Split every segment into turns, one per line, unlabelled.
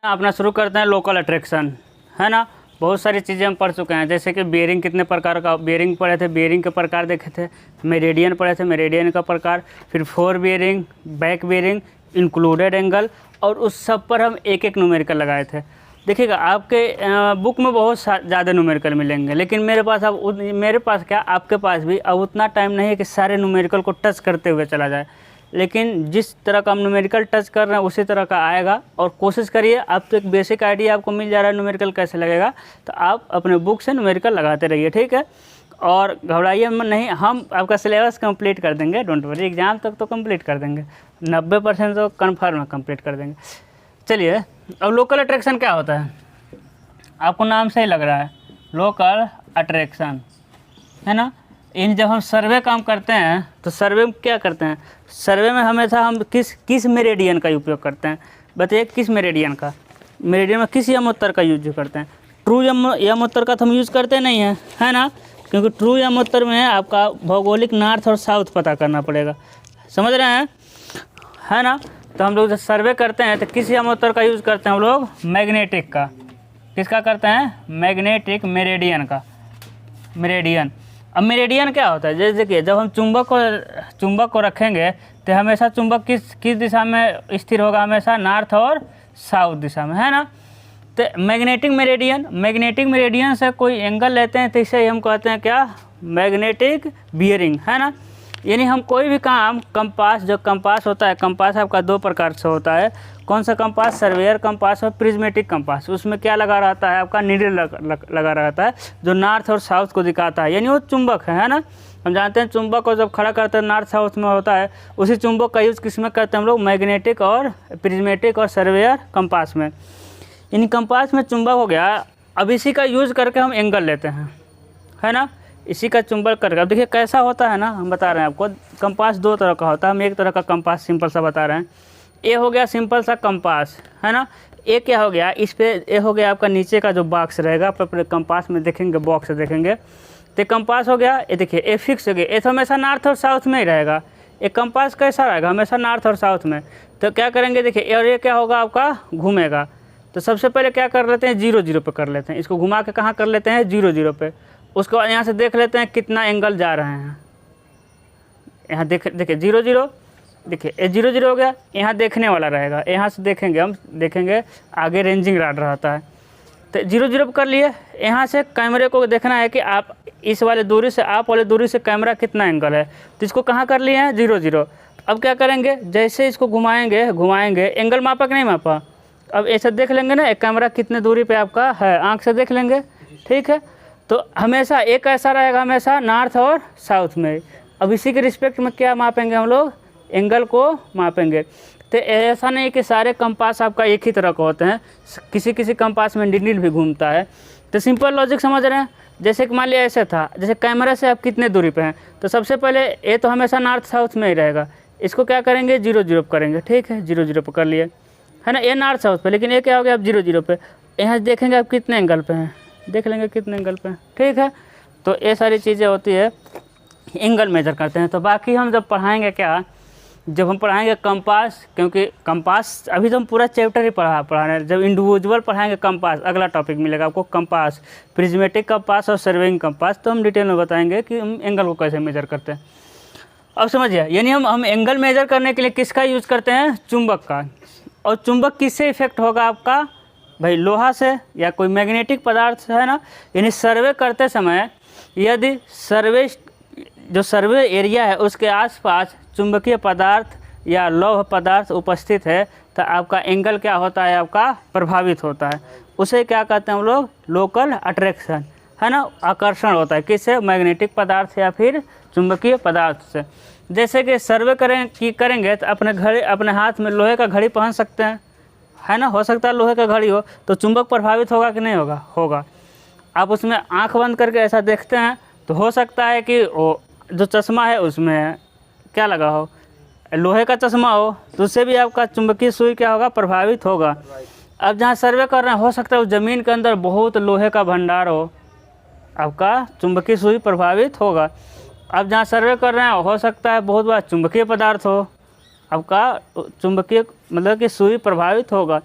अपना शुरू करते हैं लोकल अट्रैक्शन, है ना। बहुत सारी चीज़ें हम पढ़ चुके हैं, जैसे कि बेयरिंग कितने प्रकार का बेयरिंग पढ़े थे, बेयरिंग के प्रकार देखे थे, मेरिडियन पढ़े थे, मेरिडियन का प्रकार, फिर four bearing, back bearing, included angle, और उस सब पर हम एक एक न्यूमेरिकल लगाए थे। देखिएगा आपके बुक में बहुत ज़्यादा न्यूमेरिकल मिलेंगे, लेकिन मेरे पास क्या आपके पास भी अब उतना टाइम नहीं है कि सारे न्यूमेरिकल को टच करते हुए चला जाए, लेकिन जिस तरह का हम न्यूमेरिकल टच कर रहे हैं उसी तरह का आएगा। और कोशिश करिए, आप तो एक बेसिक आइडिया आपको मिल जा रहा है न्यूमेरिकल कैसे लगेगा, तो आप अपने बुक से न्यूमेरिकल लगाते रहिए, ठीक है। और घबराइए नहीं, हम आपका सिलेबस कंप्लीट कर देंगे, डोंट वरी, एग्ज़ाम तक तो कंप्लीट कर देंगे, 90% तो कन्फर्म है कंप्लीट कर देंगे। चलिए, अब लोकल अट्रैक्शन क्या होता है, आपको नाम से ही लग रहा है लोकल अट्रैक्शन, है ना। इन जब हम सर्वे काम करते हैं तो सर्वे में क्या करते हैं, सर्वे में हमेशा हम किस मेरिडियन का उपयोग करते हैं, बताइए किस मेरिडियन का, मेरिडियन में किस यम उत्तर का यूज करते हैं। ट्रू यम उत्तर का तो हम यूज़ करते नहीं हैं, है ना, क्योंकि ट्रू यम उत्तर में आपका भौगोलिक नॉर्थ और साउथ पता करना पड़ेगा, समझ रहे हैं, है ना। तो हम लोग जब सर्वे करते हैं तो किस यम उत्तर का यूज़ करते हैं हम लोग, मैग्नेटिक का, किसका करते हैं, मैग्नेटिक मेरिडियन का, मेरिडियन। अब मेरिडियन क्या होता है, जैसे कि जब हम चुंबक को रखेंगे तो हमेशा चुंबक किस दिशा में स्थिर होगा, हमेशा नॉर्थ और साउथ दिशा में, है ना। तो मैग्नेटिक मेरिडियन से कोई एंगल लेते हैं तो इसे हम कहते हैं क्या, मैग्नेटिक बियरिंग, है ना। यानी हम कोई भी काम, कंपास, जो कंपास होता है, कंपास आपका दो प्रकार से होता है, कौन सा कंपास, सर्वेयर कंपास और प्रिज्मेटिक कंपास। उसमें क्या लगा रहता है, आपका नीडल लगा रहता है जो नॉर्थ और साउथ को दिखाता है, यानी वो चुंबक है ना। हम जानते हैं चुंबक को जब खड़ा करते हैं नॉर्थ साउथ में होता है, उसी चुंबक का यूज़ किस में करते हैं हम लोग, मैग्नेटिक और प्रिज्मेटिक और सर्वेयर कंपास में। इन कंपास में चुंबक हो गया, अब इसी का यूज़ करके हम एंगल लेते हैं, है ना, इसी का चुंबक करके। अब देखिए कैसा होता है ना, हम बता रहे हैं आपको, कंपास दो तरह का होता है, हम एक तरह का कंपास सिंपल सा बता रहे हैं। ये हो गया सिंपल सा कंपास, है ना। ये क्या हो गया, इस पे ये हो गया आपका नीचे का जो बॉक्स रहेगा, आप अपने कंपास में देखेंगे, बॉक्स देखेंगे तो कंपास हो गया। ये देखिए ये फिक्स हो गया, ये तो हमेशा नॉर्थ और साउथ में ही रहेगा। एक कंपास कैसा रहेगा, हमेशा नॉर्थ और साउथ में। तो क्या करेंगे, देखिए, और ये क्या होगा आपका, घूमेगा। तो सबसे पहले क्या कर लेते हैं, 0 0 पे कर लेते हैं, इसको घुमा के कहाँ कर लेते हैं, 0 0 पे। उसके बाद यहाँ से देख लेते हैं कितना एंगल जा रहे हैं, यहाँ देखिए 0 0, देखिए ये 0 0 हो गया, यहाँ देखने वाला रहेगा, यहाँ से देखेंगे, हम देखेंगे आगे रेंजिंग रॉड रहता है। तो 0 0 कर लिए। यहाँ से कैमरे को देखना है कि आप इस वाले दूरी से, आप वाले दूरी से कैमरा कितना एंगल है, तो इसको कहाँ कर लिए हैं, 0 0। अब क्या करेंगे, जैसे इसको घुमाएंगे, एंगल मापा कि नहीं मापा, अब ऐसे देख लेंगे ना, एक कैमरा कितने दूरी पे आपका है, आँख से देख लेंगे, ठीक है। तो हमेशा एक ऐसा रहेगा, हमेशा नॉर्थ और साउथ में। अब इसी के रिस्पेक्ट में क्या मापेंगे हम लोग, एंगल को मापेंगे। तो ऐसा नहीं कि सारे कंपास आपका एक ही तरह का होते हैं, किसी किसी कंपास में नीडल भी घूमता है। तो सिंपल लॉजिक समझ रहे हैं, जैसे कि मान लिया ऐसे था, जैसे कैमरा से आप कितने दूरी पे हैं, तो सबसे पहले ये तो हमेशा नॉर्थ साउथ में ही रहेगा, इसको क्या करेंगे, 0 0 करेंगे, ठीक है, 0 0 कर लिए, है ना। ये नॉर्थ साउथ पे, लेकिन ये क्या हो गया, आप 0 0 पे। यहाँ देखेंगे आप कितने एंगल पे हैं, देख लेंगे कितने एंगल पे हैं, ठीक है। तो ये सारी चीज़ें होती है, एंगल मेजर करते हैं। तो बाकी हम जब पढ़ाएंगे क्या, जब हम पढ़ाएंगे कंपास, क्योंकि कंपास अभी तो हम पूरा चैप्टर ही पढ़ा रहे हैं, जब इंडिविजुअल पढ़ाएंगे कंपास, अगला टॉपिक मिलेगा आपको कंपास, प्रिज्मेटिक कंपास और सर्वेइंग कंपास, तो हम डिटेल में बताएंगे कि हम एंगल को कैसे मेजर करते हैं। अब समझिए, यानी हम एंगल मेजर करने के लिए किसका यूज़ करते हैं, चुंबक का। और चुंबक किससे इफेक्ट होगा आपका, भाई लोहा से या कोई मैग्नेटिक पदार्थ से, है ना। यानी सर्वे करते समय यदि जो सर्वे एरिया है उसके आसपास चुंबकीय पदार्थ या लौह पदार्थ उपस्थित है, तो आपका एंगल क्या होता है, आपका प्रभावित होता है। उसे क्या कहते हैं हम लोग, लोकल अट्रैक्शन, है ना। आकर्षण होता है किससे, मैग्नेटिक पदार्थ या फिर चुंबकीय पदार्थ से। जैसे कि सर्वे करेंगे तो अपने हाथ में लोहे का घड़ी पहन सकते हैं, है ना, हो सकता है लोहे का घड़ी हो, तो चुंबक प्रभावित होगा कि नहीं होगा, होगा। आप उसमें आंख बंद करके ऐसा देखते हैं तो हो सकता है कि वो जो चश्मा है उसमें क्या लगा हो, लोहे का चश्मा हो, तो उससे भी आपका चुंबकीय सुई क्या होगा, प्रभावित होगा। अब जहाँ सर्वे कर रहे हैं, हो सकता है उस ज़मीन के अंदर बहुत लोहे का भंडार हो, आपका चुंबकीय सुई प्रभावित होगा। अब जहाँ सर्वे कर रहे हैं, हो सकता है बहुत बड़ा चुंबकीय पदार्थ हो, आपका चुंबकीय मतलब कि सुई प्रभावित होगा।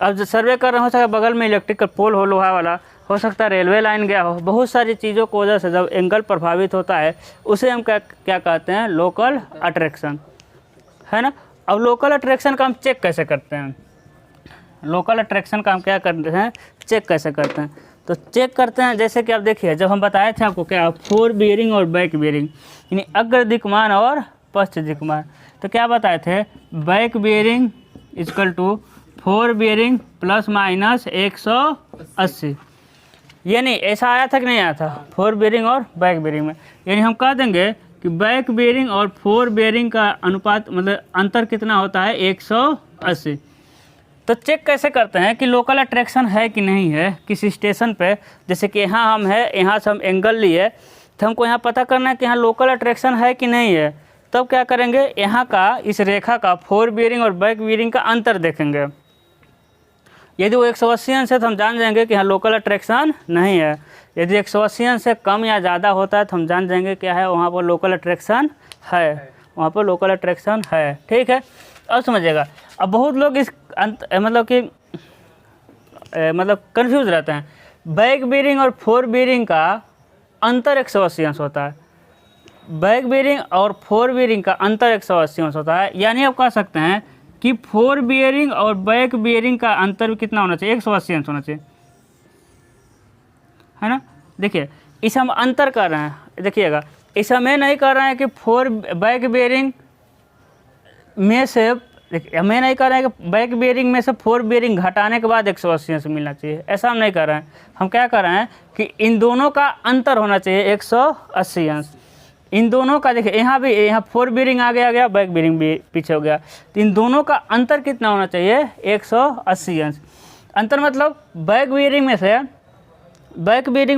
अब जो सर्वे कर रहे हो सकता है बगल में इलेक्ट्रिकल पोल हो लोहा वाला, हो सकता है रेलवे लाइन गया हो, बहुत सारी चीज़ों की वजह से जब एंगल प्रभावित होता है उसे हम क्या कहते हैं, लोकल अट्रैक्शन, है ना। अब लोकल अट्रैक्शन का हम चेक कैसे करते हैं, लोकल अट्रैक्शन का हम क्या करते हैं, चेक कैसे करते हैं, तो चेक करते हैं जैसे कि आप देखिए जब हम बताए थे आपको क्या, फोर बियरिंग और बैक बियरिंग, यानी अग्र दिक्मान और पश्च दिक्मान। तो क्या बताए थे, back bearing equal to fore bearing plus minus 180, यानी ऐसा आया था कि नहीं आया था, फोर बियरिंग और बैक बियरिंग में, यानी हम कह देंगे कि बैक बियरिंग और फोर बियरिंग का अनुपात मतलब अंतर कितना होता है, 180। तो चेक कैसे करते हैं कि लोकल अट्रैक्शन है कि नहीं है किसी स्टेशन पे, जैसे कि यहाँ हम है, यहाँ से हम एंगल लिए, तो हमको यहाँ पता करना है कि यहाँ लोकल अट्रैक्शन है कि नहीं है। तब क्या करेंगे, यहाँ का इस रेखा का फोर बियरिंग और बैक बियरिंग का अंतर देखेंगे, यदि वो 180 अंश है तो हम जान जाएंगे कि यहाँ लोकल अट्रैक्शन नहीं है, यदि 180 अंश से कम या ज़्यादा होता है तो हम जान जाएंगे क्या है, वहाँ पर लोकल अट्रैक्शन है, वहाँ पर लोकल अट्रैक्शन है। ठीक है, अब समझिएगा। अब बहुत लोग इस मतलब कंफ्यूज रहते हैं, बैक बियरिंग और फोर बियरिंग का अंतर 180 अंश होता है, बैक बियरिंग और फोर बियरिंग का अंतर 180 अंश होता है, यानी आप कह सकते हैं कि फोर बियरिंग और बैक बियरिंग का अंतर कितना होना चाहिए, 180 अंश होना चाहिए, है ना। देखिए इसे हम अंतर कर रहे हैं, देखिएगा इसे हमें नहीं कर रहे हैं कि फोर बैक बियरिंग में से, देखिए हमें नहीं कर रहे हैं कि बैक बियरिंग में से फोर बियरिंग घटाने के बाद 180 अंश मिलना चाहिए, ऐसा हम नहीं कर रहे हैं। हम क्या कर रहे हैं कि इन दोनों का अंतर होना चाहिए 180 अंश, इन दोनों का। देखिए यहाँ भी, यहाँ फोर बियरिंग आगे आ गया, बैक बियरिंग भी पीछे हो गया, तो इन दोनों का अंतर कितना होना चाहिए, 180 अंश। अंतर मतलब बैक बियरिंग में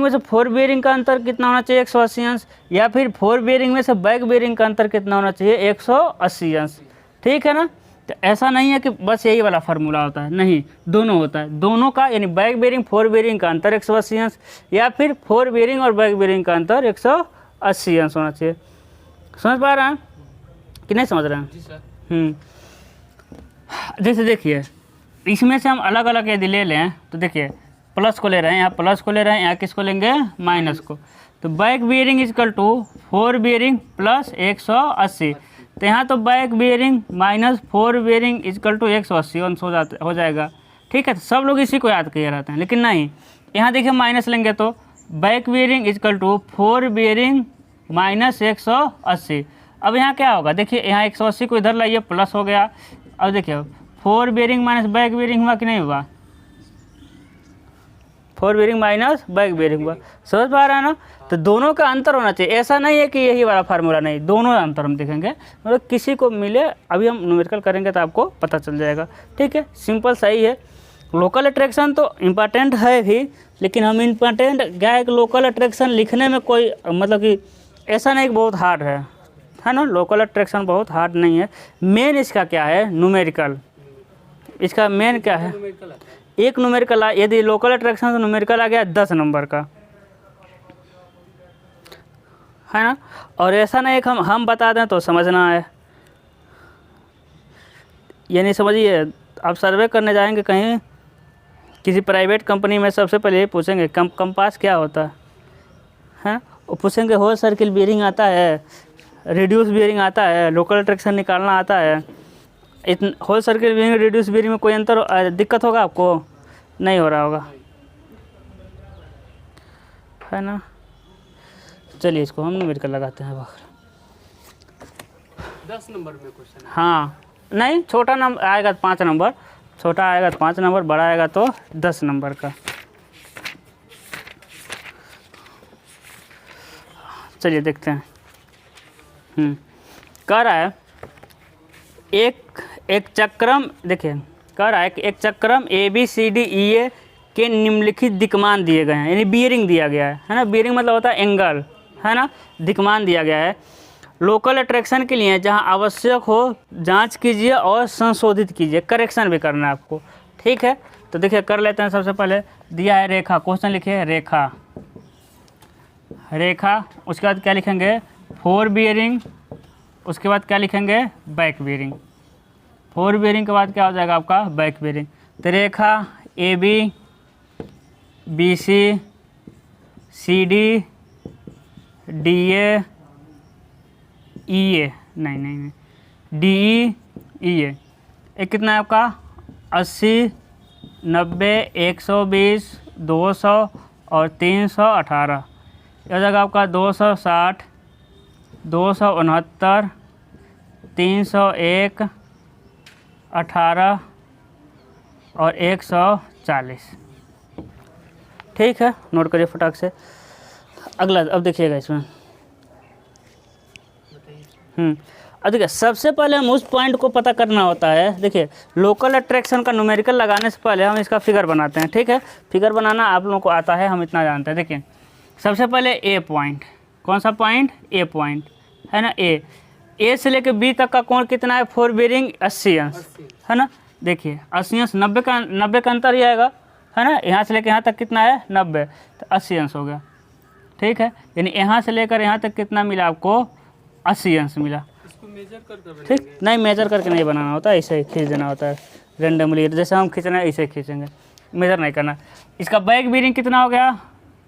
से फोर बियरिंग का अंतर कितना होना चाहिए, 180 अंश, या फिर फोर बियरिंग में से बैक बियरिंग का अंतर कितना होना चाहिए, 180 अंश। ठीक है ना। तो ऐसा नहीं है कि बस यही वाला फार्मूला होता है, नहीं, दोनों होता है, दोनों का, यानी बैक बियरिंग फोर बियरिंग का अंतर 180 अंश, या फिर फोर बियरिंग और बैक बियरिंग का अंतर 180 अंश होना चाहिए। समझ पा रहे हैं कि नहीं समझ रहे हैं?
जी सर।
जैसे देखिए इसमें से हम अलग अलग यदि ले लें तो देखिए प्लस को ले रहे हैं, यहाँ प्लस को ले रहे हैं, यहाँ किसको लेंगे, माइनस को। तो back bearing equal to fore bearing plus 180, तो यहाँ तो back bearing minus fore bearing equal to 180 अंश हो जाएगा। ठीक है, तो सब लोग इसी को याद किए रहते हैं, लेकिन नहीं, यहाँ देखिए माइनस लेंगे तो back bearing equal to fore bearing minus 180। अब यहाँ क्या होगा, देखिए यहाँ 180 को इधर लाइए, प्लस हो गया। अब देखिए four bearing minus back bearing हुआ कि नहीं हुआ, four bearing minus back bearing हुआ। समझ पा रहा है ना। तो दोनों का अंतर होना चाहिए, ऐसा नहीं है कि यही वाला फार्मूला, नहीं, दोनों अंतर हम देखेंगे, मतलब किसी को मिले, अभी हम न्यूमेरिकल करेंगे तो आपको पता चल जाएगा। ठीक है, सिंपल सही है। लोकल अट्रैक्शन तो इम्पॉर्टेंट है भी, लेकिन हम इम्पॉर्टेंट क्या है कि लोकल अट्रैक्शन लिखने में कोई मतलब कि ऐसा नहीं कि बहुत हार्ड है ना। लोकल अट्रैक्शन बहुत हार्ड नहीं है। मेन इसका क्या है, न्यूमेरिकल, इसका मेन क्या है, एक न्यूमेरिकल, यदि लोकल अट्रैक्शन तो न्यूमेरिकल आ गया 10 नंबर का, है ना। और ऐसा नहीं कि हम बता दें तो समझना है, ये नहीं समझिए। आप सर्वे करने जाएंगे कहीं किसी प्राइवेट कंपनी में, सबसे पहले ये पूछेंगे कंपास क्या होता है, वो पूछेंगे होल सर्किल बियरिंग आता है, रिड्यूस बियरिंग आता है, लोकल अट्रैक्शन निकालना आता है। Whole circle bearing reduce bearing में कोई अंतर दिक्कत होगा आपको, नहीं हो रहा होगा, है ना। चलिए इसको हम न्यूमेरिकल लगाते हैं।
10 नंबर में क्वेश्चन है।
हाँ, नहीं, छोटा नंबर आएगा 5 नंबर, छोटा आएगा तो 5 नंबर, बड़ा आएगा तो 10 नंबर का। चलिए देखते हैं। कह रहा है एक चक्रम, देखिए कह रहा है कि एक चक्रम ABCDEA के निम्नलिखित दिक्मान दिए गए हैं, यानी बियरिंग दिया गया है ना। बियरिंग मतलब होता है एंगल, है ना। दिक्मान दिया गया है लोकल अट्रैक्शन के लिए, जहां आवश्यक हो जांच कीजिए और संशोधित कीजिए, करेक्शन भी करना है आपको। ठीक है, तो देखिए कर लेते हैं। सबसे पहले दिया है रेखा, क्वेश्चन लिखिए रेखा, रेखा, उसके बाद क्या लिखेंगे, फोर बियरिंग, उसके बाद क्या लिखेंगे, बैक बियरिंग। फोर बियरिंग के बाद क्या हो जाएगा आपका, बैक बियरिंग। तो रेखा A B, B C, C D, D A, E A, नहीं डी ई ए, ये कितना है आपका 80, 90, 120, 200 और 318। यह जगह आपका 260, 269, 301, 18 और 140। ठीक है, नोट करिए फटाक से। अगला अब देखिएगा इसमें। अब देखिए सबसे पहले हम उस पॉइंट को पता करना होता है। देखिए लोकल अट्रैक्शन का न्यूमेरिकल लगाने से पहले हम इसका फिगर बनाते हैं। ठीक है, फिगर बनाना आप लोगों को आता है, हम इतना जानते हैं। देखिए सबसे पहले ए पॉइंट, कौन सा पॉइंट? ए पॉइंट है ना। ए से लेकर बी तक का कोण कितना है? 4 बेरिंग 80 अंश है ना। देखिए 80 अंश 90 का अंतर ही आएगा है ना। यहाँ से लेकर यहाँ तक कितना है? 90, तो 80 अंश हो गया। ठीक है, यानी यहाँ से लेकर यहाँ तक कितना मिला आपको? 80 अंश मिला।
इसको मेजर कर
ठीक, नहीं मेजर करके नहीं बनाना होता, ऐसे ही खींच देना होता है रेंडमली, जैसे हम खींचना है ऐसे खींचेंगे, मेजर नहीं करना। इसका बैक बेरिंग कितना हो गया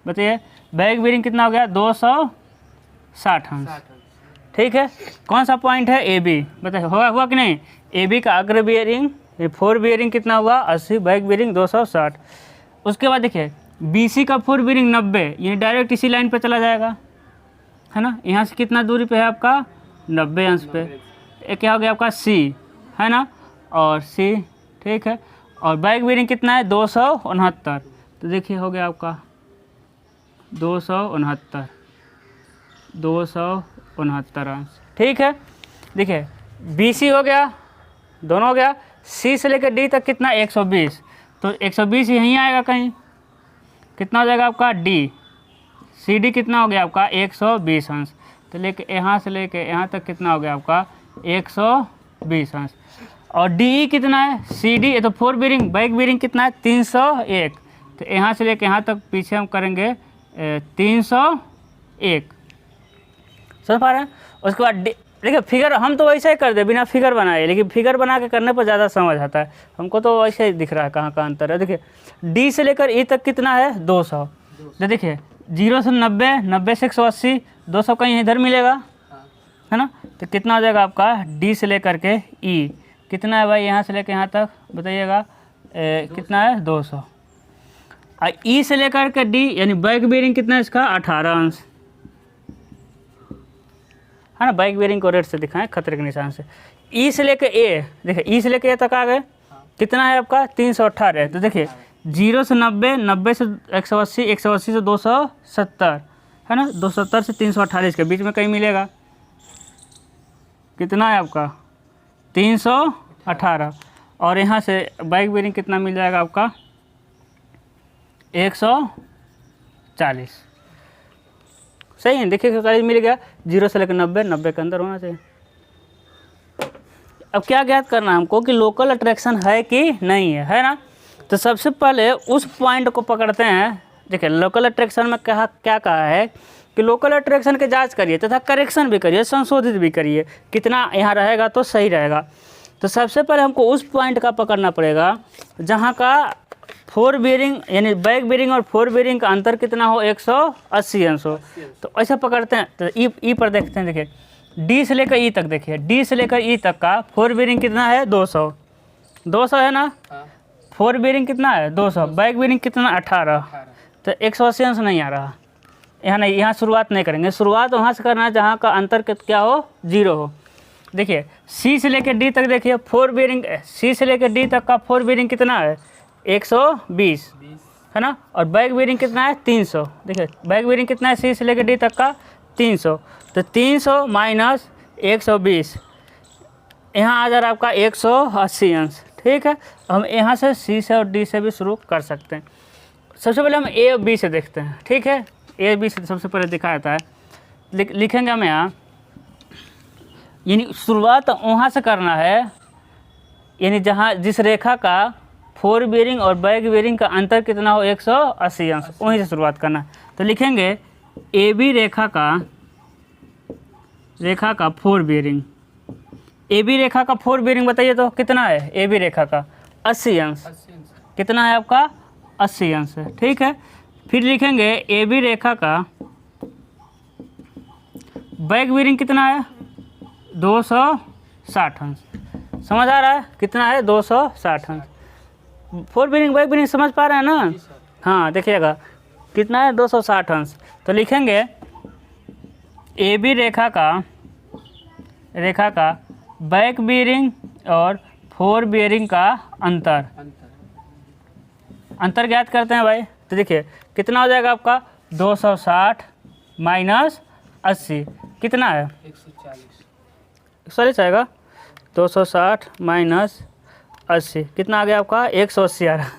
बताइए? बैक बेरिंग कितना हो गया? 260 अंश। ठीक है, कौन सा पॉइंट है? ए बी, बताइए हुआ कि नहीं? ए बी का अग्र बेरिंग 4 बेरिंग कितना हुआ? 80, बैक बेरिंग 260। उसके बाद देखिए बी सी का 4 बेरिंग 90, यानी डायरेक्ट इसी लाइन पे चला जाएगा है ना। यहाँ से कितना दूरी पे है आपका? 90 अंश पे। ये क्या हो गया आपका? सी है ना, और सी। ठीक है, और बैक बेरिंग कितना है? 269। तो देखिए हो गया आपका 269 अंश। ठीक है, देखिए बी सी हो गया, दोनों हो गया। सी से लेकर डी तक कितना? 120, तो 120 यहीं आएगा कहीं, कितना हो जाएगा आपका? डी। सी डी कितना हो गया आपका? 120 अंश। तो लेके यहाँ से लेके यहाँ तक कितना हो गया आपका? 120 अंश। और डी ई कितना है? सी डी, ये तो 4 बेरिंग, बैक बेरिंग कितना है? 301, तो यहाँ से लेके यहाँ तक पीछे हम करेंगे 301। समझ पा रहे हैं? उसके बाद देखिए फिगर हम तो वैसे ही कर दे बिना फिगर बनाए, लेकिन फिगर बना के करने पर ज़्यादा समझ आता है। हमको तो वैसे ही दिख रहा है कहाँ कहाँ अंतर है। देखिए डी से लेकर ई तक कितना है? 200। तो देखिए 0 से 90, 90 से 180, 200 कहीं इधर मिलेगा है ना। तो कितना हो जाएगा आपका? डी से लेकर के ई कितना है भाई? यहाँ से लेकर यहाँ तक बताइएगा कितना है? 200। और ई से लेकर के डी यानी बैक बेरिंग कितना है इसका? 18 अंश है ना। बैक बेरिंग को रेड से दिखाएं खतरे के निशान से। ई से लेकर ए, देखिए ई से लेकर ए तक आ गए, कितना है आपका? 318। तो देखिए 0 से 90, 90 से 180, 180 से 270 है ना, 270 से 348 के बीच में कहीं मिलेगा। कितना है आपका? 318। और यहाँ से बैक बेरिंग कितना मिल जाएगा आपका? 140। सही है, देखिए 140 मिल गया। 0 से लेकर 90, 90 के अंदर होना चाहिए। अब क्या ज्ञात करना है हमको कि लोकल अट्रैक्शन है कि नहीं है ना। तो सबसे पहले उस पॉइंट को पकड़ते हैं। देखिए लोकल अट्रैक्शन में क्या कहा है कि लोकल अट्रैक्शन की जांच करिए तथा करेक्शन भी करिए, संशोधित भी करिए, कितना यहाँ रहेगा तो सही रहेगा। तो सबसे पहले हमको उस पॉइंट का पकड़ना पड़ेगा जहाँ का 4 बेरिंग यानी बैक बेरिंग और 4 बेरिंग का अंतर कितना हो? 180 अंश हो। तो ऐसा पकड़ते हैं। तो ई पर देखते हैं। देखिए डी से लेकर ई तक, देखिए डी से लेकर ई तक का 4 बेरिंग कितना है? 200 है ना। 4 बेरिंग कितना है? 200। बैक बेरिंग कितना? 18। तो 180 अंश नहीं आ रहा यहाँ, नहीं, यहाँ शुरुआत नहीं करेंगे। शुरुआत वहाँ से करना है जहाँ का अंतर क्या हो? 0 हो। देखिए सी से लेकर डी तक, देखिए 4 बेरिंग, सी से लेकर डी तक का 4 बेरिंग कितना है? 120 है ना। और बैक बेरिंग कितना है? 300। देखिए बैक बेरिंग कितना है सी से लेकर डी तक का? 300। तो 300 माइनस 120, यहाँ आ जा रहा है आपका 180 अंश। ठीक है, हम यहाँ से सी से और डी से भी शुरू कर सकते हैं। सबसे पहले हम ए और बी से देखते हैं। ठीक है, ए बी से सबसे पहले दिखाया था, लिखेंगे हम यहाँ, यानी शुरुआत वहाँ से करना है, यानी जहाँ जिस रेखा का 4 बेरिंग और बैक बेरिंग का अंतर कितना हो? 180 अंश, वहीं से शुरुआत करना है। तो लिखेंगे ए बी रेखा का 4 बेरिंग, ए बी रेखा का 4 बेरिंग बताइए तो कितना है? ए बी रेखा का 80 अंश कितना है आपका 80 अंश है। ठीक है, फिर लिखेंगे ए बी रेखा का बैक बीयरिंग कितना है 260 अंश। समझ आ रहा है कितना है 260 अंश। फोर बीयरिंग बैक बीयरिंग समझ पा रहे हैं ना? हाँ देखिएगा कितना है 260 अंश। तो लिखेंगे ए बी रेखा का बैक बीयरिंग और फोर बीयरिंग का अंतर ज्ञात करते हैं भाई। तो देखिए कितना हो जाएगा आपका 260 माइनस 80 कितना है 140 आएगा। 260 माइनस 80 कितना आ गया आपका 180 आ रहा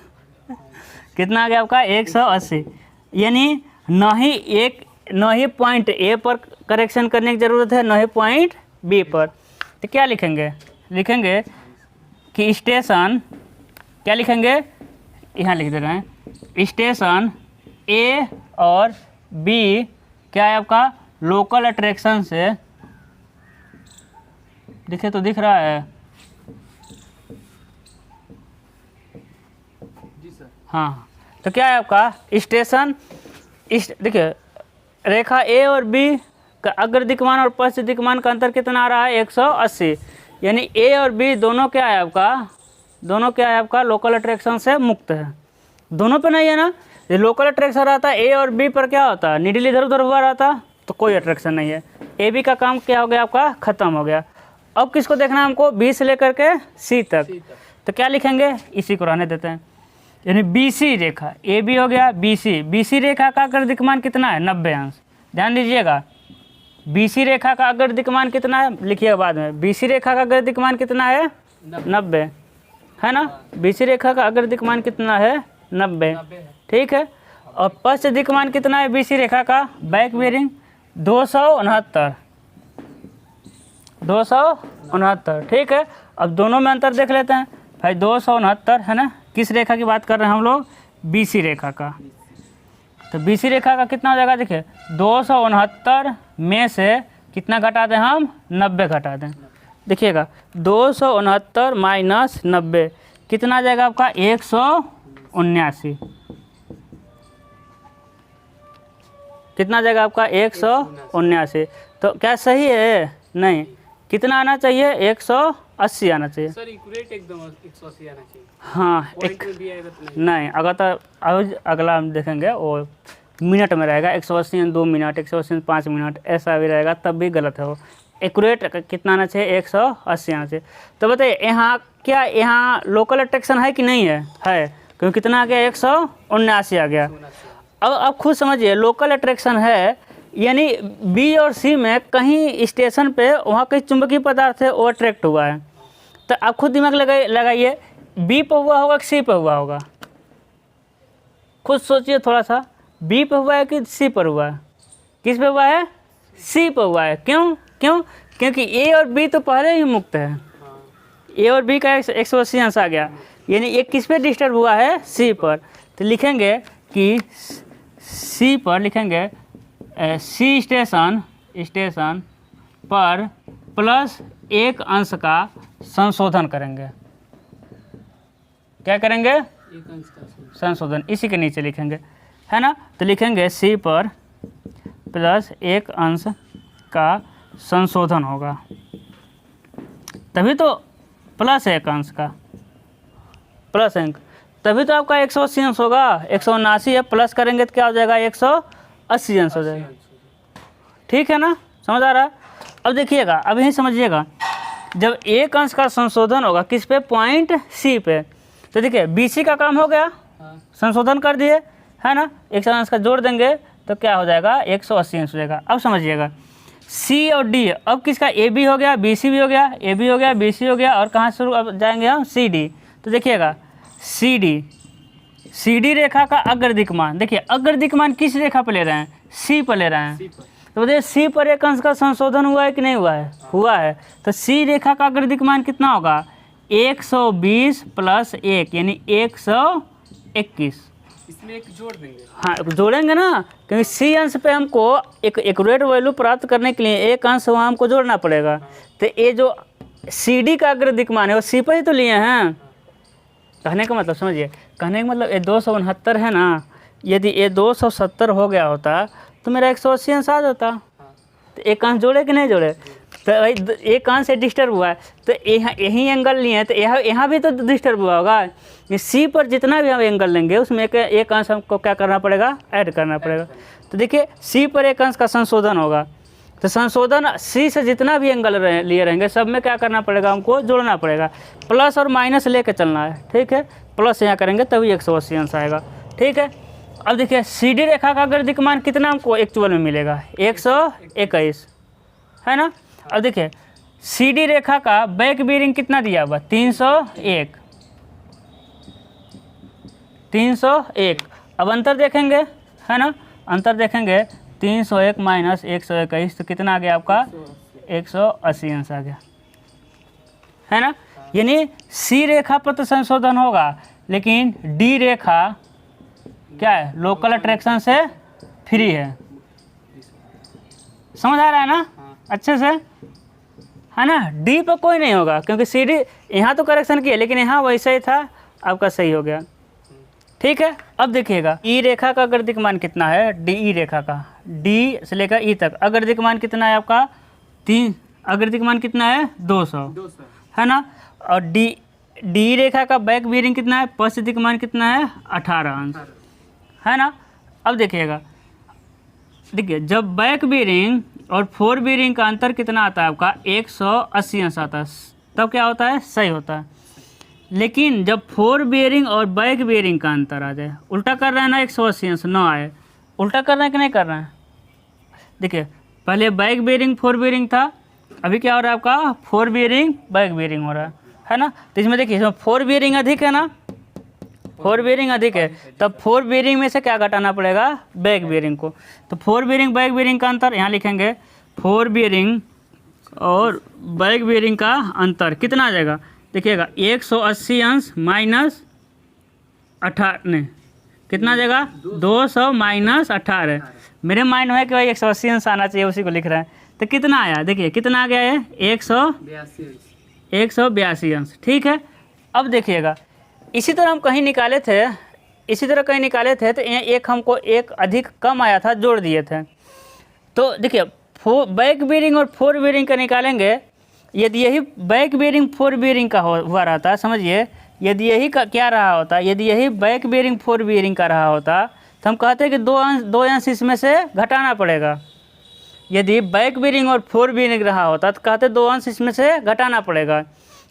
कितना आ गया आपका 180। यानी न ही पॉइंट ए पर करेक्शन करने की ज़रूरत है, न ही पॉइंट बी पर। तो क्या लिखेंगे कि स्टेशन, क्या लिखेंगे यहाँ लिख दे रहे हैं, स्टेशन ए और बी क्या है आपका लोकल अट्रैक्शन से, दिखे तो दिख रहा है
जी सर।
हाँ, तो क्या है आपका स्टेशन देखिए रेखा ए और बी का अग्र दिक्मान और पश्च दिक्मान का अंतर कितना आ रहा है 180। यानी ए और बी दोनों क्या है आपका लोकल अट्रैक्शन से मुक्त है। दोनों पे नहीं है ना, ये लोकल अट्रैक्शन रहता है ए और बी पर क्या होता है नीडल इधर उधर हुआ रहता तो कोई अट्रैक्शन नहीं है। ए बी का काम क्या हो गया आपका ख़त्म हो गया। अब किसको देखना है हमको बी से लेकर के सी तक। तो क्या लिखेंगे इसी को रहने देते हैं। यानी B C Rekha A B हो गया बी सी रेखा का अग्र दिक्मान कितना है 90 अंश। ध्यान दीजिएगा बी सी रेखा का अग्र दिक्मान कितना है लिखिएगा बाद में। बी सी रेखा का अग्र दिक्मान कितना है 90 है ना। बी सी रेखा का अग्र दिक्मान कितना है 90 ठीक है। और पश्च दिक्मान कितना है बी सी रेखा का बैक बीयरिंग 269 ठीक है। अब दोनों में अंतर देख लेते हैं भाई 269 है ना। किस रेखा की बात कर रहे हैं हम लोग बी सी रेखा का। तो बी सी रेखा का कितना हो जाएगा देखिए 269 में से कितना घटा दें हम 90 घटा दें। देखिएगा 269 माइनस 90 कितना आ जाएगा आपका 179। कितना आ जाएगा आपका 179। तो क्या सही है नहीं, कितना आना चाहिए 180 आना चाहिए
सर एक्यूरेट एकदम 180 आना चाहिए।
हाँ
पॉइंट में भी आएगा तो
नहीं अगर तो अगला हम देखेंगे वो मिनट में रहेगा 180 2 मिनट 180 5 मिनट ऐसा भी रहेगा तब भी गलत है वो। एक्यूरेट कितना आना चाहिए 180 आना चाहिए। तो बताइए यहाँ लोकल अट्रैक्शन है कि नहीं है क्योंकि कितना आ गया 179 आ गया। अब खुद समझिए लोकल अट्रैक्शन है यानी बी और सी में कहीं स्टेशन पे वहाँ कहीं चुंबकीय पदार्थ है वो अट्रैक्ट हुआ है। तो आप खुद दिमाग लगाइए बी पे हुआ होगा कि सी पे हुआ होगा, खुद सोचिए थोड़ा सा। बी पे हुआ है कि सी पर हुआ है? किस पे हुआ है सी पे हुआ है। क्यों क्योंकि ए और बी तो पहले ही मुक्त है। ए और बी का 180 अंश आ गया यानी ये किस पे डिस्टर्ब हुआ है सी पर। तो लिखेंगे कि सी पर लिखेंगे सी स्टेशन पर प्लस 1 अंश का संशोधन करेंगे। क्या करेंगे
एक अंश का
संशोधन, इसी के नीचे लिखेंगे है ना। तो लिखेंगे सी पर प्लस 1 अंश का संशोधन होगा तभी तो प्लस 1 अंश का प्लस अंक तभी तो आपका 180 अंश होगा। 179 है प्लस करेंगे तो क्या हो जाएगा 180 अंश हो जाएगा। ठीक है ना, समझ आ रहा है। अब देखिएगा अब यही समझिएगा जब 1 अंश का संशोधन होगा किस पे पॉइंट सी पे। तो देखिए बी सी का काम हो गया संशोधन कर दिए है ना। 1 अंश का जोड़ देंगे तो क्या हो जाएगा 180 अंश हो जाएगा। अब समझिएगा सी और डी अब किसका ए बी हो गया बी सी भी हो गया ए बी हो गया बी सी हो गया और कहाँ शुरू अब जाएंगे हम सी डी। तो देखिएगा सी डी रेखा का अग्र दिक्मान, देखिए अग्र दिक्मान किस रेखा पर ले रहे हैं सी पर ले रहे हैं। तो बताइए सी पर 1 अंश का संशोधन हुआ है कि नहीं हुआ है हुआ है। तो सी रेखा का अग्र दिक्मान कितना होगा 120 प्लस 1 यानी 121।
इसमें एक जोड़ देंगे।
हाँ जोड़ेंगे ना क्योंकि सी अंश पे हमको एक एक्यूरेट वैल्यू प्राप्त करने के लिए 1 अंश वहाँ हमको जोड़ना पड़ेगा। तो ये जो सी डी का अग्र दिक्मान है वो सी पर ही तो लिए हैं। कहने का मतलब समझिए कहने का मतलब ये 269 है ना, यदि ये 270 हो गया होता तो मेरा 180 अंश आ जाता। तो एक अंश जोड़े कि नहीं जोड़े, तो भाई एक अंश से डिस्टर्ब हुआ है तो यही एंगल लिए हैं तो यहाँ भी तो डिस्टर्ब हुआ होगा। ये सी पर जितना भी हम एंगल लेंगे उसमें एक अंश हमको क्या करना पड़ेगा, ऐड करना पड़ेगा। तो देखिए सी पर एक अंश का संशोधन होगा, तो संशोधन सी से जितना भी एंगल लिए रहेंगे सब में क्या करना पड़ेगा, हमको जोड़ना पड़ेगा। प्लस और माइनस लेके चलना है, ठीक है। प्लस यहाँ करेंगे तभी 180 अंश आएगा, ठीक है। अब देखिए सी डी रेखा का गर्दिक मान कितना हमको एक्चुअल में मिलेगा, 121 है ना। अब देखिए सी डी रेखा का बैक बीयरिंग कितना दिया हुआ, 301। अब अंतर देखेंगे है ना, अंतर देखेंगे 301 माइनस 121 तो कितना आ गया आपका, 180 अंश आ गया है ना। यानी सी रेखा पर तो संशोधन होगा लेकिन डी रेखा क्या है, लोकल अट्रैक्शन से फ्री है। समझ आ रहा है ना अच्छे से, है ना। डी पर कोई नहीं होगा क्योंकि सी डी यहाँ तो करेक्शन किया लेकिन यहाँ वैसा ही था, आपका सही हो गया, ठीक है। अब देखिएगा ई रेखा का गर्दिक मान कितना है, डी ई रेखा का, डी से लेकर ई तक अगर्दिक मान कितना है आपका, 3, अगर्दिक मान कितना है 200 है ना। और डी रेखा का बैक बीयरिंग कितना है, पश्चिदिक मान कितना है 18 अंश है ना। अब देखिएगा, देखिए जब बैक बीयरिंग और फोर बीयरिंग का अंतर कितना आता है आपका, 180 अंश आता है, तब क्या होता है, सही होता है। लेकिन जब फोर बीयरिंग और बैक बीयरिंग का अंतर आ जाए, उल्टा कर रहे हैं ना, 180 अंश ना आए, उल्टा कर रहे हैं कि नहीं कर रहे हैं। देखिए पहले बैक बीयरिंग फोर बीयरिंग था, अभी क्या हो रहा है आपका, फोर बीयरिंग बैक बीयरिंग हो रहा है ना। तो इसमें देखिए इसमें फोर बीयरिंग अधिक है ना, फोर बीयरिंग अधिक है, तब फोर बीयरिंग में से क्या घटाना पड़ेगा, बैक बीयरिंग को। तो फोर बीयरिंग बैक बीयरिंग का अंतर यहाँ लिखेंगे, फोर बीयरिंग और बैक बीयरिंग का अंतर कितना आ जाएगा, देखिएगा 180 अंश माइनस 18, कितना आ जाएगा 200 माइनस 18। मेरे माइंड में कि भाई 180 अंश आना चाहिए, उसी को लिख रहे हैं। तो कितना आया, देखिए कितना आ गया है, 182 अंश, ठीक है। अब देखिएगा इसी तरह हम कहीं निकाले थे, तो एक हमको एक अधिक कम आया था, जोड़ दिए थे। तो देखिए बैक बीयरिंग और फोर बीयरिंग का निकालेंगे, यदि यही बैक बीयरिंग फोर बीयरिंग का हुआ रहता, समझिए यदि यही का क्या रहा होता, यदि यही बैक बीयरिंग फोर बीयरिंग का रहा होता तो हम कहते हैं कि दो अंश इसमें से घटाना पड़ेगा। यदि बैक बीयरिंग और फोर बीयरिंग रहा होता तो कहते 2 अंश इसमें से घटाना पड़ेगा।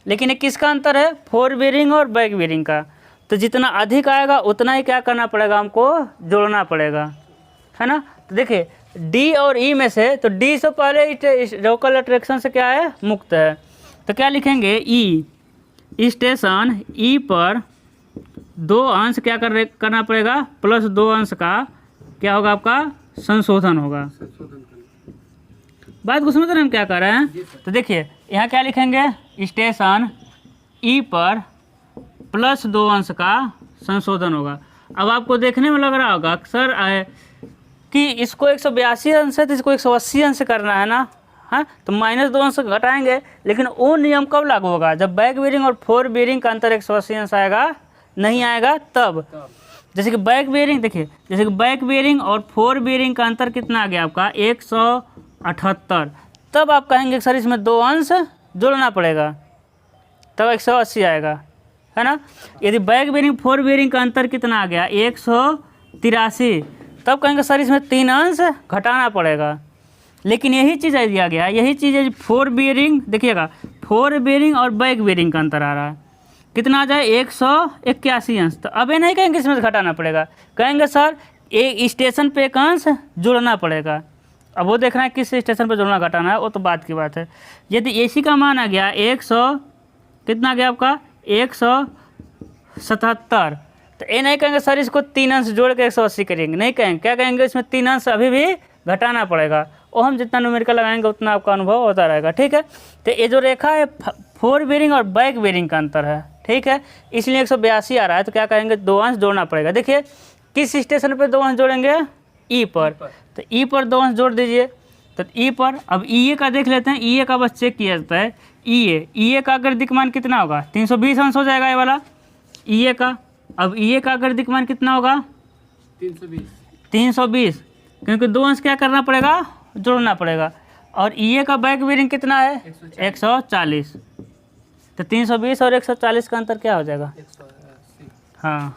लेकिन ये किसका अंतर है, फोर बीयरिंग और बैक बीयरिंग का। तो जितना अधिक आएगा उतना ही क्या करना पड़ेगा, हमको जोड़ना पड़ेगा, है ना। तो देखिए डी और ई में से, तो डी से पहले लोकल अट्रैक्शन से क्या है, मुक्त है। तो क्या लिखेंगे, ई स्टेशन ई पर 2 अंश क्या करना पड़ेगा, प्लस 2 अंश का क्या होगा, आपका संशोधन होगा। बात को समझ रहे हैं हम क्या कर रहे हैं। तो देखिए यहाँ क्या लिखेंगे, स्टेशन ई पर प्लस 2 अंश का संशोधन होगा। अब आपको देखने में लग रहा होगा सर कि इसको 182 अंश है तो इसको 180 अंश करना है ना, हाँ, तो माइनस 2 अंश घटाएंगे। लेकिन वो नियम कब लागू होगा, जब बैक बीयरिंग और फोर बीयरिंग का अंतर 180 अंश आएगा, नहीं आएगा तब। जैसे कि बैक बीयरिंग, देखिए जैसे कि बैक बीयरिंग और फोर बीयरिंग का अंतर कितना आ गया आपका, 178, तब आप कहेंगे सर इसमें 2 अंश जोड़ना पड़ेगा, तब 180 आएगा, है ना। यदि बैक बीयरिंग फोर बीयरिंग का अंतर कितना आ गया, 183, तब कहेंगे सर इसमें 3 अंश घटाना पड़ेगा। लेकिन यही चीज़ दिया गया है, यही चीज़ है फोर बीयरिंग, देखिएगा फोर बीयरिंग और बैक बीयरिंग का अंतर आ रहा है, कितना आ जाए 181 अंश। तो अब ये नहीं कहेंगे इसमें से घटाना पड़ेगा, कहेंगे सर एक स्टेशन पे एक अंश जोड़ना पड़ेगा। अब वो देखना है किस स्टेशन पर जोड़ना घटाना है, वो तो बात की बात है। यदि एसी का मान आ गया 100, कितना आ गया आपका 177, तो ये नहीं कहेंगे सर इसको 3 अंश जोड़ के 180 करेंगे, नहीं कहेंगे, क्या कहेंगे इसमें 3 अंश अभी भी घटाना पड़ेगा। और हम जितना न्यूमेरिकल लगाएंगे उतना आपका अनुभव होता रहेगा, ठीक है। तो ये जो रेखा है फोर बीयरिंग और बैक बीयरिंग का अंतर है, ठीक है, इसलिए 182 आ रहा है। तो क्या कहेंगे 2 अंश जोड़ना पड़ेगा। देखिए किस स्टेशन पर 2 अंश जोड़ेंगे, ई पर, तो ई पर 2 अंश जोड़ दीजिए। तो ई पर अब ई ए का देख लेते हैं, ई ए का बस चेक किया जाता है। ई ए का गर्दिक मान कितना होगा, 320 अंश हो जाएगा ये वाला ई ए का, अब ये का गणितीय मान कितना होगा?
320।
320, क्योंकि 2 अंश क्या करना पड़ेगा? जोड़ना पड़ेगा। और ये का बैक बेरिंग कितना है? 140। तो 320 और 140 का अंतर क्या हो जाएगा?
180।
हाँ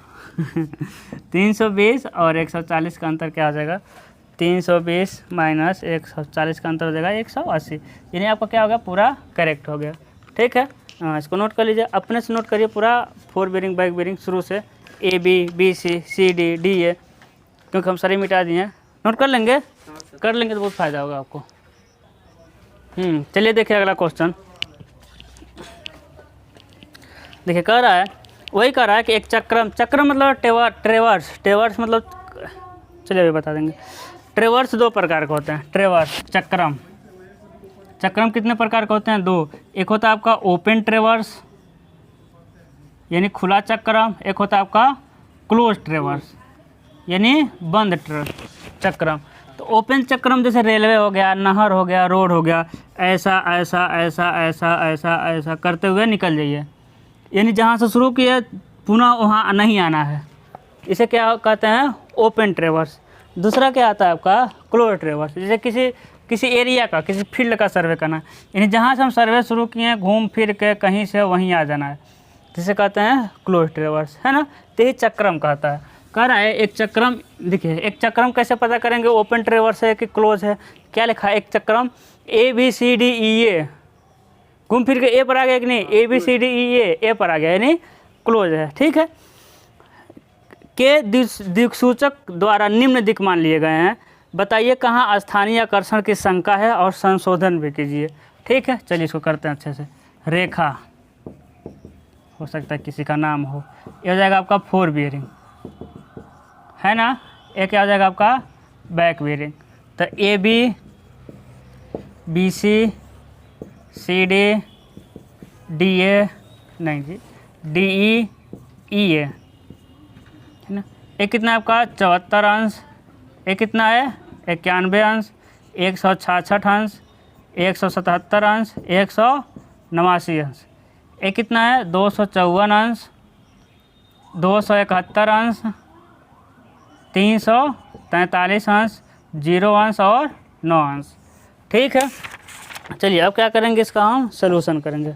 320 और 140 का अंतर क्या हो जाएगा? 320 माइनस 140 का अंतर हो जाएगा 180। यानी आपका क्या हो गया? पूरा करेक्ट हो गया। ठीक है, हाँ इसको नोट कर लीजिए, अपने से नोट करिए पूरा 4 बेरिंग बैक बेरिंग शुरू से AB BC CD DA, क्योंकि हम सारे मिटा दिए हैं। नोट कर लेंगे? कर लेंगे तो बहुत फ़ायदा होगा आपको। चलिए देखिए अगला क्वेश्चन। देखिए कह रहा है, वही कह रहा है कि एक चक्रम मतलब ट्रेवर्स मतलब, चलिए अभी बता देंगे। ट्रेवर्स 2 प्रकार के होते हैं। ट्रेवर्स चक्रम कितने प्रकार के होते हैं? 2। एक होता है आपका ओपन ट्रेवर्स यानी खुला चक्रम, एक होता है आपका क्लोज ट्रेवर्स यानी बंद चक्रम। तो ओपन चक्रम जैसे रेलवे हो गया, नहर हो गया, रोड हो गया, ऐसा ऐसा ऐसा ऐसा ऐसा ऐसा करते हुए निकल जाइए, यानी जहाँ से शुरू किए पुनः वहाँ नहीं आना है। इसे क्या कहते हैं? ओपन ट्रेवर्स। दूसरा क्या आता है आपका? क्लोज ट्रेवर्स। जैसे किसी एरिया का, किसी फील्ड का सर्वे करना, यानी जहाँ से हम सर्वे शुरू किए हैं घूम फिर के कहीं से वहीं आ जाना है, जिसे कहते हैं क्लोज ट्रेवर्स, है ना। तो ये चक्रम कहता है। कह रहा है एक चक्रम, देखिए एक चक्रम कैसे पता करेंगे ओपन ट्रेवर्स है कि क्लोज है? क्या लिखा है? एक चक्रम ABCDEA घूम फिर के ए पर आ गया कि नहीं? ABCDEA ए पर आ गया यानी क्लोज है। ठीक है, के दिक्सूचक द्वारा निम्न दिक् मान लिए गए हैं, बताइए कहाँ स्थानीय आकर्षण की शंका है और संशोधन भी कीजिए। ठीक है, चलिए इसको करते हैं अच्छे से। रेखा हो सकता है किसी का नाम हो, ये हो जाएगा आपका 4 बेरिंग, है ना। एक क्या हो जाएगा आपका? Back bearing. तो AB BC CD DA नहीं जी DE EA, है ना। एक कितना है आपका? 74 अंश। एक कितना है? 91 अंश, 166 अंश, 177 अंश, 189 अंश। एक कितना है? 254 अंश, 271 अंश, 343 अंश, 0 अंश और 9 अंश। ठीक है, चलिए अब क्या करेंगे? इसका हम सलूशन करेंगे।